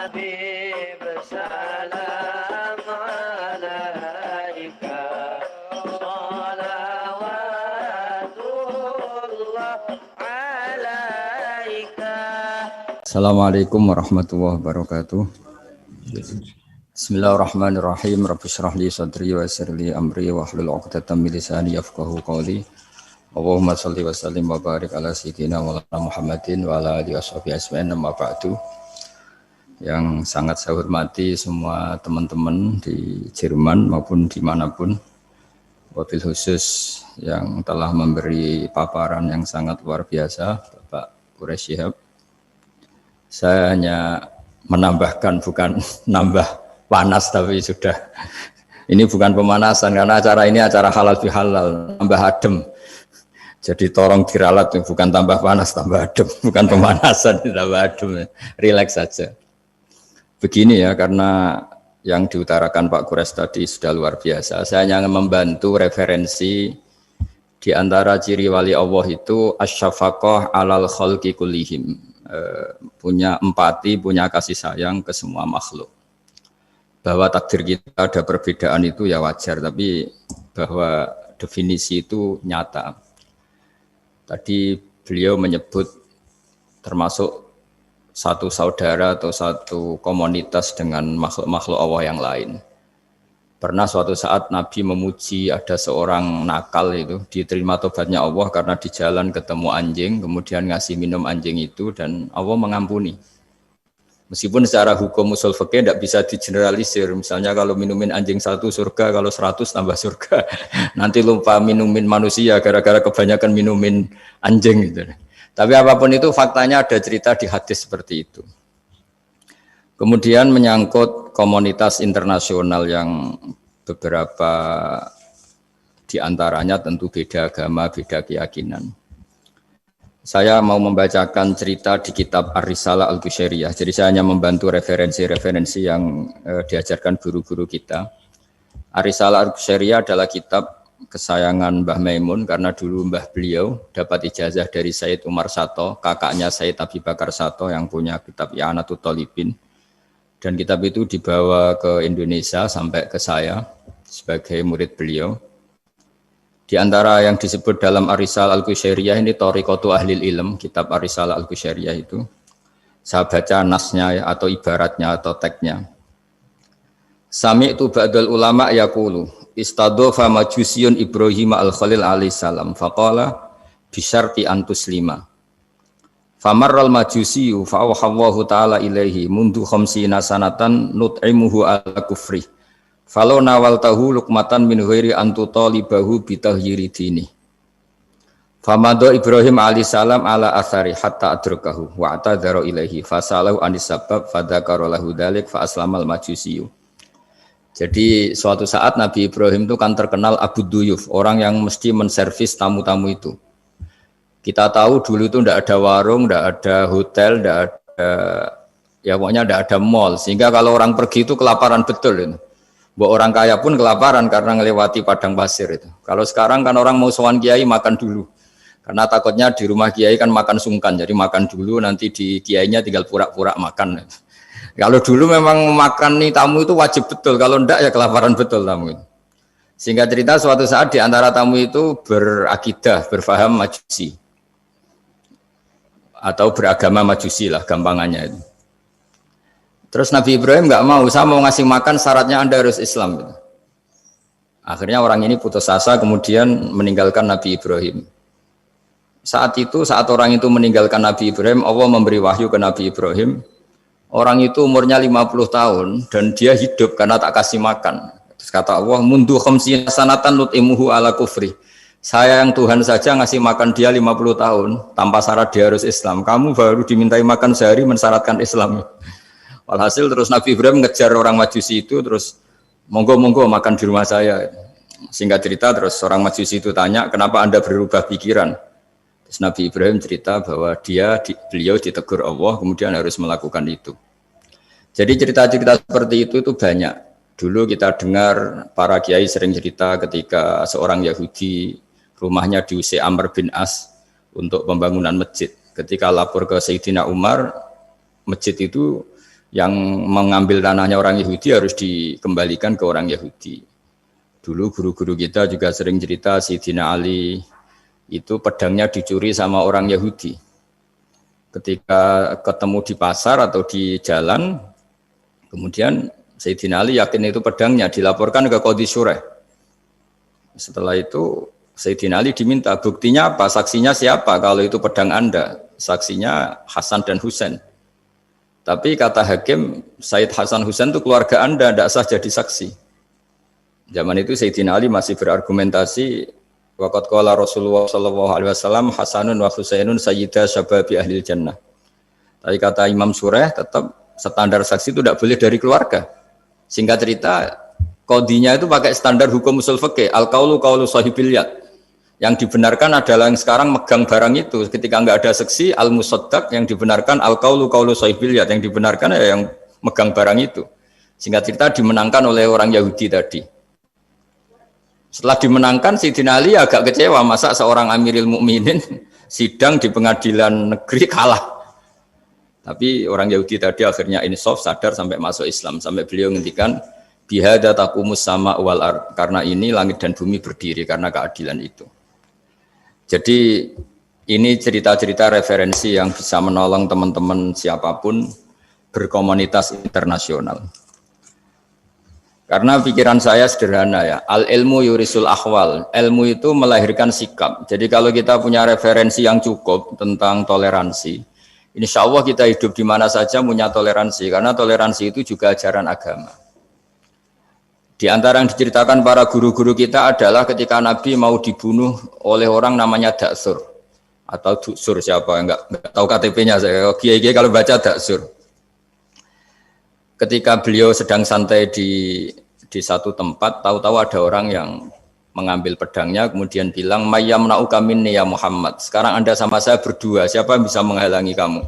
Habib salam alaika salawatullah alaika. Assalamualaikum warahmatullahi wabarakatuh. Bismillahirrahmanirrahim. Rabbi shrah li sadri wa yassir li amri wa hlul 'uqdatam min lisani yafqahu qawli. Allahumma shalli wa sallim wa barik ala sayyidina Muhammadin wa ala alihi washabihi ajmain. Amma ba'du. Yang sangat saya hormati semua teman-teman di Jerman maupun dimanapun, wabil khusus yang telah memberi paparan yang sangat luar biasa, Bapak Quraish Shihab. Saya hanya menambahkan, bukan nambah panas, tapi sudah ini bukan pemanasan karena acara ini acara halal bihalal, tambah adem. Jadi tolong diralat, bukan tambah panas, tambah adem, bukan pemanasan, tambah adem, rileks saja. Begini ya, karena yang diutarakan Pak Quraish tadi sudah luar biasa. Saya hanya membantu referensi di antara ciri wali Allah itu asyafaqah alal khalqi kullihim, punya empati, punya kasih sayang ke semua makhluk. Bahwa takdir kita ada perbedaan itu ya wajar, tapi bahwa definisi itu nyata. Tadi beliau menyebut termasuk satu saudara atau satu komunitas dengan makhluk-makhluk Allah yang lain. Pernah suatu saat Nabi memuji ada seorang nakal itu, diterima tobatnya Allah karena di jalan ketemu anjing, kemudian ngasih minum anjing itu dan Allah mengampuni. Meskipun secara hukum usul fikih tidak bisa digeneralisir, misalnya kalau minumin anjing 1 surga, kalau 100 tambah surga. Nanti lupa minumin manusia gara-gara kebanyakan minumin anjing gitu. Tapi apapun itu faktanya ada cerita di hadis seperti itu. Kemudian menyangkut komunitas internasional yang beberapa diantaranya tentu beda agama, beda keyakinan. Saya mau membacakan cerita di kitab Ar-Risalah Al-Qushairiyah. Jadi saya hanya membantu referensi-referensi yang diajarkan guru-guru kita. Ar-Risalah Al-Qushairiyah adalah kitab kesayangan Mbah Maimun karena dulu Mbah beliau dapat ijazah dari Sayyid Umar Sato, kakaknya Sayyid Abi Bakar Sato yang punya kitab I'anatul Thalibin. Dan kitab itu dibawa ke Indonesia sampai ke saya sebagai murid beliau. Di antara yang disebut dalam Ar-Risalah Al-Qushairiyah ini Thariqatu Ahlil Ilm, kitab Ar-Risalah Al-Qushairiyah itu. Saya baca nasnya atau ibaratnya atau teksnya. Sami'tu ba'dal ulama yaqulu istadhafa majusiyun Ibrahim al-Khalil alaihi salam faqala bisyarti antuslima. Famarral majusiyu fa'awhallahu ta'ala ilaihi mundu khamsina sanatan nut'imuhu ala kufri. Falau nawaltahu luqmatan min ghairi antu talibahu bitahyiri dini. Famado Ibrahim alaihissalam ala athari hatta adrakahu wa atadhara ilaihi fasalahu anis sabab fadzakara lahu dzalik fa aslamal majusiyu. Jadi suatu saat Nabi Ibrahim itu kan terkenal Abu Duyuf, orang yang mesti menservis tamu-tamu itu. Kita tahu dulu itu tidak ada warung, tidak ada hotel, tidak ada, ya pokoknya tidak ada mall. Sehingga kalau orang pergi itu kelaparan betul itu. Bahwa orang kaya pun kelaparan karena melewati padang pasir itu. Kalau sekarang kan orang mau sowan kiai makan dulu. Karena takutnya di rumah kiai kan makan sungkan. Jadi makan dulu nanti di kiainya tinggal pura-pura makan. Kalau dulu memang makan nih tamu itu wajib betul. Kalau enggak ya kelaparan betul tamu itu. Sehingga cerita suatu saat di antara tamu itu berakidah, berfaham majusi. Atau beragama majusi lah gampangannya itu. Terus Nabi Ibrahim nggak mau, saya mau ngasih makan syaratnya Anda harus Islam. Gitu. Akhirnya orang ini putus asa kemudian meninggalkan Nabi Ibrahim. Saat orang itu meninggalkan Nabi Ibrahim, Allah memberi wahyu ke Nabi Ibrahim. Orang itu umurnya 50 tahun dan dia hidup karena tak kasih makan. Terus kata Allah, mundu khamsina sanatan nut'imuhu ala kufri. Saya yang Tuhan saja ngasih makan dia 50 tahun tanpa syarat dia harus Islam. Kamu baru dimintai makan sehari mensyaratkan Islam. Walhasil terus Nabi Ibrahim ngejar orang Majusi itu terus monggo-monggo makan di rumah saya. Singkat cerita terus orang Majusi itu tanya, kenapa Anda berubah pikiran? Terus Nabi Ibrahim cerita bahwa beliau ditegur Allah kemudian harus melakukan itu. Jadi cerita-cerita seperti itu banyak. Dulu kita dengar para kiai sering cerita ketika seorang Yahudi rumahnya diusir Amr bin As untuk pembangunan masjid. Ketika lapor ke Sayyidina Umar, masjid itu yang mengambil tanahnya orang Yahudi harus dikembalikan ke orang Yahudi. Dulu guru-guru kita juga sering cerita Sayyidina Ali itu pedangnya dicuri sama orang Yahudi. Ketika ketemu di pasar atau di jalan, kemudian Sayyidina Ali yakin itu pedangnya, dilaporkan ke Qadhi Syureh. Setelah itu Sayyidina Ali diminta, buktinya apa? Saksinya siapa? Kalau itu pedang Anda, saksinya Hasan dan Husain. Tapi kata hakim, Sayyid Hasan Husain itu keluarga Anda, tidak sah jadi saksi. Zaman itu Sayyidina Ali masih berargumentasi, waqad qala Rasulullah sallallahu alaihi wasallam Hasanun wa Husainun sayyida syababi ahlil jannah. Tapi kata Imam Sureh, tetap standar saksi itu tidak boleh dari keluarga. Singkat cerita, qadhinya itu pakai standar hukum usul fikih, al-qaulu qaulu sahibil yad. Yang dibenarkan adalah yang sekarang megang barang itu. Ketika enggak ada saksi, al-musaddaq, yang dibenarkan al-qaulu qaulu sahibil yad, yang dibenarkan ya yang megang barang itu. Singkat cerita dimenangkan oleh orang Yahudi tadi. Setelah dimenangkan, Sayyidina Ali agak kecewa, masa seorang Amirul Mukminin sidang di pengadilan negeri kalah. Tapi orang Yahudi tadi akhirnya insaf, sadar sampai masuk Islam, sampai beliau ngendikan bihadza taqumus sama wal ard, karena ini langit dan bumi berdiri karena keadilan itu. Jadi ini cerita-cerita referensi yang bisa menolong teman-teman siapapun berkomunitas internasional. Karena pikiran saya sederhana ya, al ilmu yurisul ahwal, ilmu itu melahirkan sikap. Jadi kalau kita punya referensi yang cukup tentang toleransi, insya Allah kita hidup di mana saja punya toleransi, karena toleransi itu juga ajaran agama. Di antara yang diceritakan para guru-guru kita adalah ketika Nabi mau dibunuh oleh orang namanya Daksur atau Duksur, siapa enggak tahu KTP-nya saya. Kiai kalau baca Daksur. Ketika beliau sedang santai di satu tempat, tahu-tahu ada orang yang mengambil pedangnya kemudian bilang mayyamna'uka minni ya Muhammad. Sekarang Anda sama saya berdua, siapa yang bisa menghalangi kamu?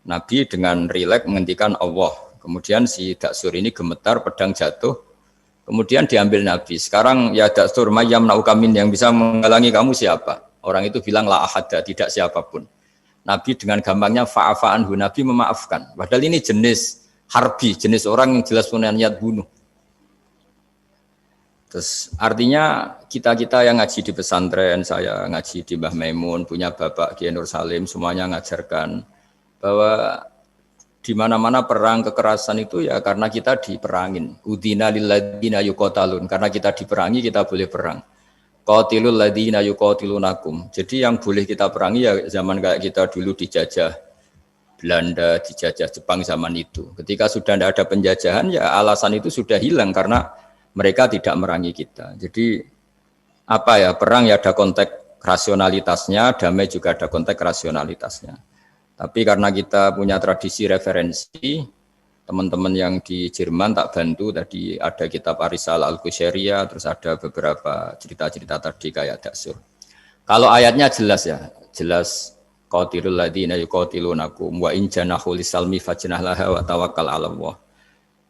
Nabi dengan rileks menghentikan Allah. Kemudian si Daksur ini gemetar, pedang jatuh. Kemudian diambil Nabi. Sekarang ya Daksur mayyamna'uka minni, yang bisa menghalangi kamu siapa? Orang itu bilang la ahada, tidak siapapun. Nabi dengan gampangnya fa'afa'anhu, Nabi memaafkan. Padahal ini jenis harbi, jenis orang yang jelas punya niat bunuh. Terus artinya kita-kita yang ngaji di pesantren, saya ngaji di Mbah Maimun, punya Bapak Kiai Nur Salim, semuanya ngajarkan bahwa di mana-mana perang kekerasan itu ya karena kita diperangin. Udina lilladzina yuqatalun, karena kita diperangi kita boleh perang. Qatilul ladzina yuqatilunakum. Jadi yang boleh kita perangi ya zaman kayak kita dulu dijajah Belanda, dijajah Jepang zaman itu. Ketika sudah tidak ada penjajahan ya alasan itu sudah hilang karena mereka tidak merangi kita. Jadi apa ya, perang ya ada konteks rasionalitasnya, damai juga ada konteks rasionalitasnya. Tapi karena kita punya tradisi referensi, teman-teman yang di Jerman tak bantu, tadi ada kitab Arisal Al-Qushairiyah, terus ada beberapa cerita-cerita tadi kayak Daksur. Kalau ayatnya jelas ya, jelas qatilul ladzina yuqatilunakum wa in janahu lisalmi fajnah laha wa tawakkal 'ala Allah.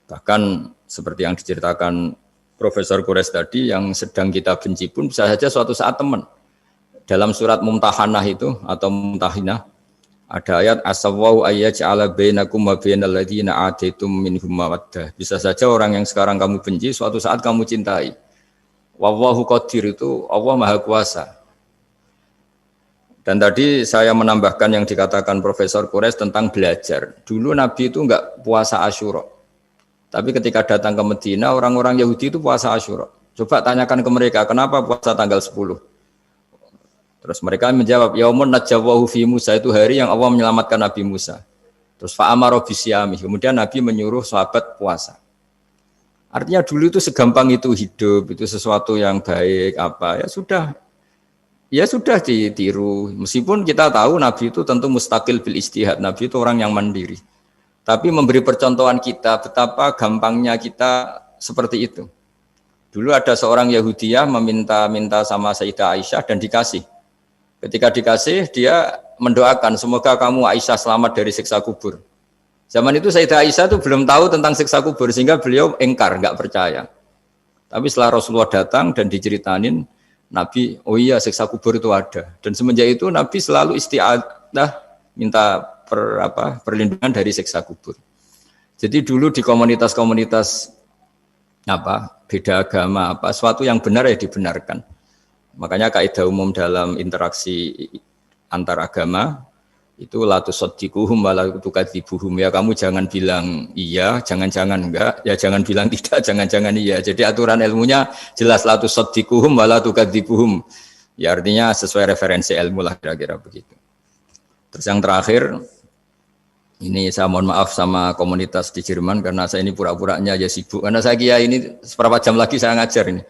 Bahkan seperti yang diceritakan Profesor Quraisy tadi, yang sedang kita benci pun bisa saja suatu saat teman. Dalam surat Mumtahanah itu atau Mumtahinah ada ayat asawwau ayyaj'ala bainakum wa bainal ladzina ataitum minhum mawaddah. Bisa saja orang yang sekarang kamu benci suatu saat kamu cintai. Wallahu qadir, itu Allah Maha Kuasa. Dan tadi saya menambahkan yang dikatakan Profesor Quraisy tentang belajar. Dulu Nabi itu enggak puasa Asyura. Tapi ketika datang ke Medina, orang-orang Yahudi itu puasa Asyura. Coba tanyakan ke mereka, kenapa puasa tanggal 10? Terus mereka menjawab, yaumun najjawahu fi Musa, itu hari yang Allah menyelamatkan Nabi Musa. Terus fa'amara bisyami, kemudian Nabi menyuruh sahabat puasa. Artinya dulu itu segampang itu hidup, itu sesuatu yang baik apa ya sudah ditiru. Meskipun kita tahu Nabi itu tentu mustaqil bil istihad, Nabi itu orang yang mandiri. Tapi memberi percontohan kita betapa gampangnya kita seperti itu. Dulu ada seorang Yahudiyah meminta sama Sayyidah Aisyah dan dikasih. Ketika dikasih, dia mendoakan semoga kamu Aisyah selamat dari siksa kubur. Zaman itu Sayyidah Aisyah itu belum tahu tentang siksa kubur sehingga beliau engkar, enggak percaya. Tapi setelah Rasulullah datang dan diceritanin, Nabi, oh iya siksa kubur itu ada. Dan semenjak itu Nabi selalu isti'adah minta perlindungan dari siksa kubur. Jadi dulu di komunitas-komunitas beda agama suatu yang benar ya dibenarkan. Makanya kaidah umum dalam interaksi antar agama itu la tusaddiquhum wa la tukadzibuhum, ya kamu jangan bilang iya, jangan-jangan enggak, ya jangan bilang tidak, jangan-jangan iya. Jadi aturan ilmunya jelas la tusaddiquhum wa la tukadzibuhum. Ya artinya sesuai referensi ilmu lah kira-kira begitu. Terus yang terakhir ini saya mohon maaf sama komunitas di Jerman karena saya ini pura-puranya aja sibuk. Karena saya kira ini seberapa jam lagi saya ngajar ini.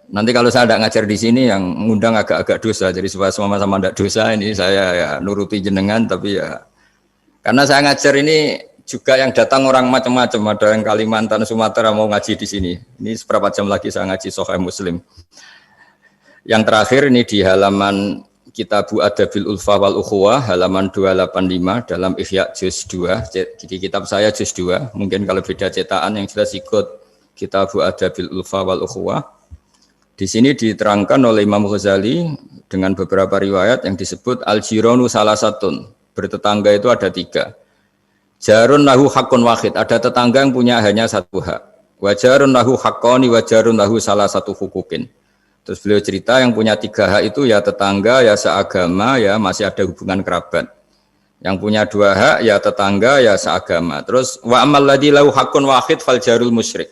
Nanti kalau saya tidak ngajar di sini yang ngundang agak-agak dosa. Jadi supaya sama-sama tidak dosa ini saya ya nuruti jenengan. Tapi ya karena saya ngajar ini juga yang datang orang macam-macam. Ada yang Kalimantan, Sumatera mau ngaji di sini. Ini seberapa jam lagi saya ngaji Sahih Muslim. Yang terakhir ini di halaman Kitabu Adabil Ulfa wal Ukhuwah halaman 285 dalam Ihya juz 2. Jadi kitab saya juz 2. Mungkin kalau beda cetakan yang jelas ikut Kitabu Adabil Ulfa wal Ukhuwah. Di sini diterangkan oleh Imam Ghazali dengan beberapa riwayat yang disebut al-jiranu salasatun. Bertetangga itu ada 3. Jarun lahu hakun wahid, ada tetangga yang punya hanya 1 hak. Wa jarun lahu haqqani wa jarun lahu salah satu hukukin. Terus beliau cerita yang punya 3 hak itu ya tetangga, ya seagama, ya masih ada hubungan kerabat. Yang punya 2 hak ya tetangga, ya seagama. Terus wa amal ladzi lahu hakun wahid fal jarul musyrik.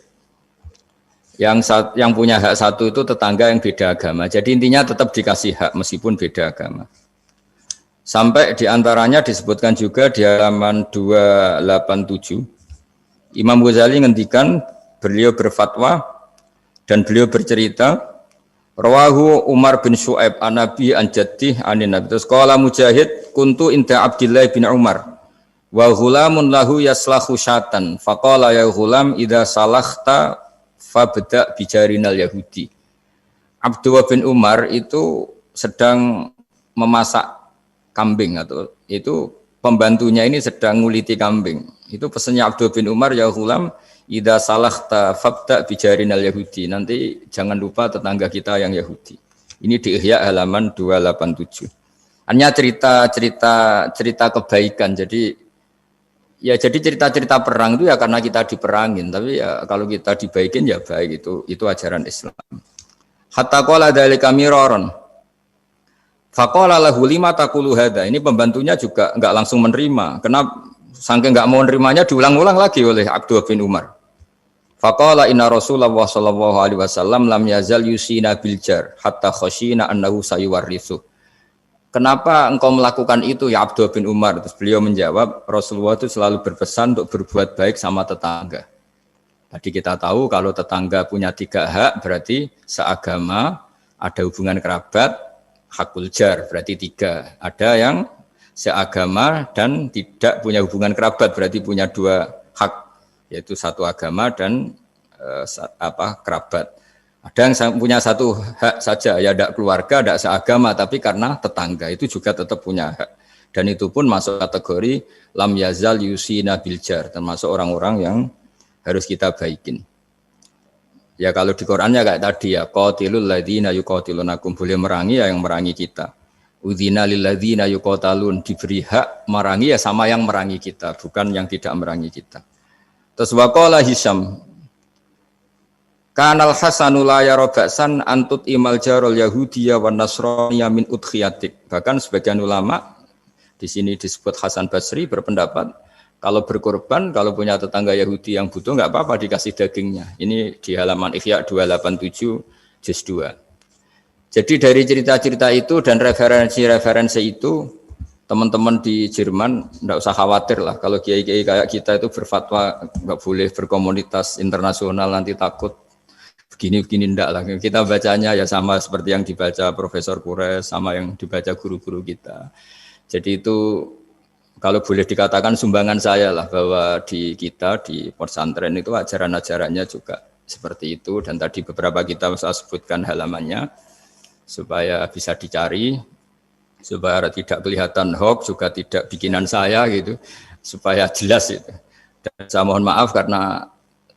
Yang punya hak 1 itu tetangga yang beda agama. Jadi intinya tetap dikasih hak meskipun beda agama. Sampai diantaranya disebutkan juga di halaman 287. Imam Ghazali ngendikan beliau berfatwa dan beliau bercerita rawahu Umar bin Syu'aib an Nabi an Jaddih anin Nabi. Terus qala Mujahid kuntu inda Abdillah bin Umar wa ghulamun lahu yaslahu syatan faqala ya ghulam idza salakhta fabda bijarinal Yahudi. Abdullah bin Umar itu sedang memasak kambing atau itu pembantunya ini sedang nguliti kambing. Itu pesannya Abdullah bin Umar ya ghulam idza salakhta fabda bijarinal Yahudi. Nanti jangan lupa tetangga kita yang Yahudi. Ini di Ihya halaman 287. Hanya cerita kebaikan. Jadi cerita-cerita perang itu ya karena kita diperangin, tapi ya kalau kita dibaikin ya baik, itu ajaran Islam. Hatta qala dzalika miraron. Faqala lahu lima taqulu hadza. Ini pembantunya juga enggak langsung menerima. Kenapa saking enggak mau nerimanya diulang-ulang lagi oleh Abdullah bin Umar. Faqala inna Rasulullah sallallahu alaihi wasallam lam yazal yusina bil jar hatta khasyina annahu sayuwarrithu. Kenapa engkau melakukan itu ya Abdullah bin Umar? Terus beliau menjawab, Rasulullah itu selalu berpesan untuk berbuat baik sama tetangga. Tadi kita tahu kalau tetangga punya 3 hak, berarti seagama, ada hubungan kerabat, hakul jar, berarti 3. Ada yang seagama dan tidak punya hubungan kerabat, berarti punya 2 hak, yaitu 1 agama dan kerabat. Ada yang punya 1 hak saja, ya tidak keluarga, tidak seagama, tapi karena tetangga itu juga tetap punya hak. Dan itu pun masuk kategori lam yazal yusina bil jar, termasuk orang-orang yang harus kita baikin. Ya kalau di Qur'annya kayak tadi ya, qatilul ladzina yuqatilunakum, boleh merangi ya yang merangi kita. Udzina lil ladzina yuqatalun, diberi hak merangi ya sama yang merangi kita, bukan yang tidak merangi kita. Terus waqala Hisyam Kanal Hasanu la yara ba'san antut imal jarul Yahudiyya wan Nasraniyya min udkhiyatik. Bahkan sebagian ulama di sini disebut Hasan Basri berpendapat kalau berkorban, kalau punya tetangga Yahudi yang butuh enggak apa-apa dikasih dagingnya. Ini di halaman Ihya 287 juz 2. Jadi dari cerita-cerita itu dan referensi-referensi itu teman-teman di Jerman enggak usah khawatir lah kalau kiai-kiai kayak kita itu berfatwa enggak boleh berkomunitas internasional nanti takut begini ndak lah. Kita bacanya ya sama seperti yang dibaca Profesor Kures, sama yang dibaca guru-guru kita. Jadi itu kalau boleh dikatakan sumbangan saya lah bahwa di kita di pesantren itu ajaran-ajarannya juga seperti itu. Dan tadi beberapa kita saya sebutkan halamannya supaya bisa dicari, supaya tidak kelihatan hoax, juga tidak bikinan saya gitu, supaya jelas itu. Dan saya mohon maaf karena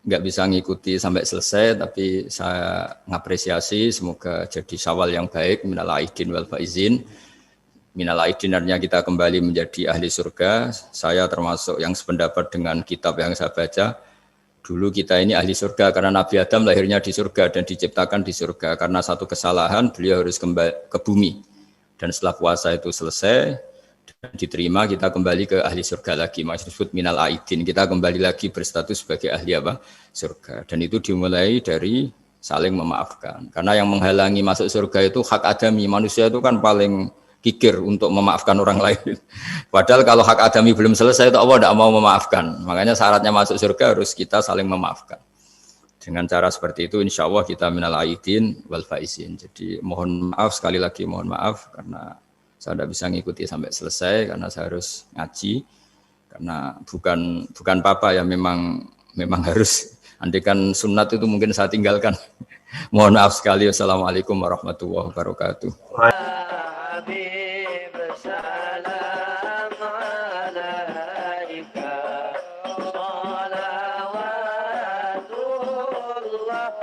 nggak bisa ngikuti sampai selesai, tapi saya ngapresiasi semoga jadi syawal yang baik minal aidin wal faizin. Minal aidin artinya kita kembali menjadi ahli surga. Saya termasuk yang sependapat dengan kitab yang saya baca. Dulu kita ini ahli surga karena Nabi Adam lahirnya di surga dan diciptakan di surga. Karena satu kesalahan beliau harus kembali ke bumi. Dan setelah puasa itu selesai dan diterima, kita kembali ke ahli surga lagi. Maksudnya disebut minal aidin. Kita kembali lagi berstatus sebagai ahli apa? Surga. Dan itu dimulai dari saling memaafkan. Karena yang menghalangi masuk surga itu hak adami. Manusia itu kan paling kikir untuk memaafkan orang lain. Padahal kalau hak adami belum selesai, itu Allah tidak mau memaafkan. Makanya syaratnya masuk surga harus kita saling memaafkan. Dengan cara seperti itu, insya Allah kita minal aidin wal faizin. Jadi mohon maaf sekali lagi, mohon maaf karena saya tidak bisa ngikuti sampai selesai karena saya harus ngaji. Karena bukan papa ya, memang harus. Andikan sunat itu mungkin saya tinggalkan. Mohon maaf sekali. Wassalamualaikum warahmatullahi wabarakatuh. حبيب سلام عليك صلوات الله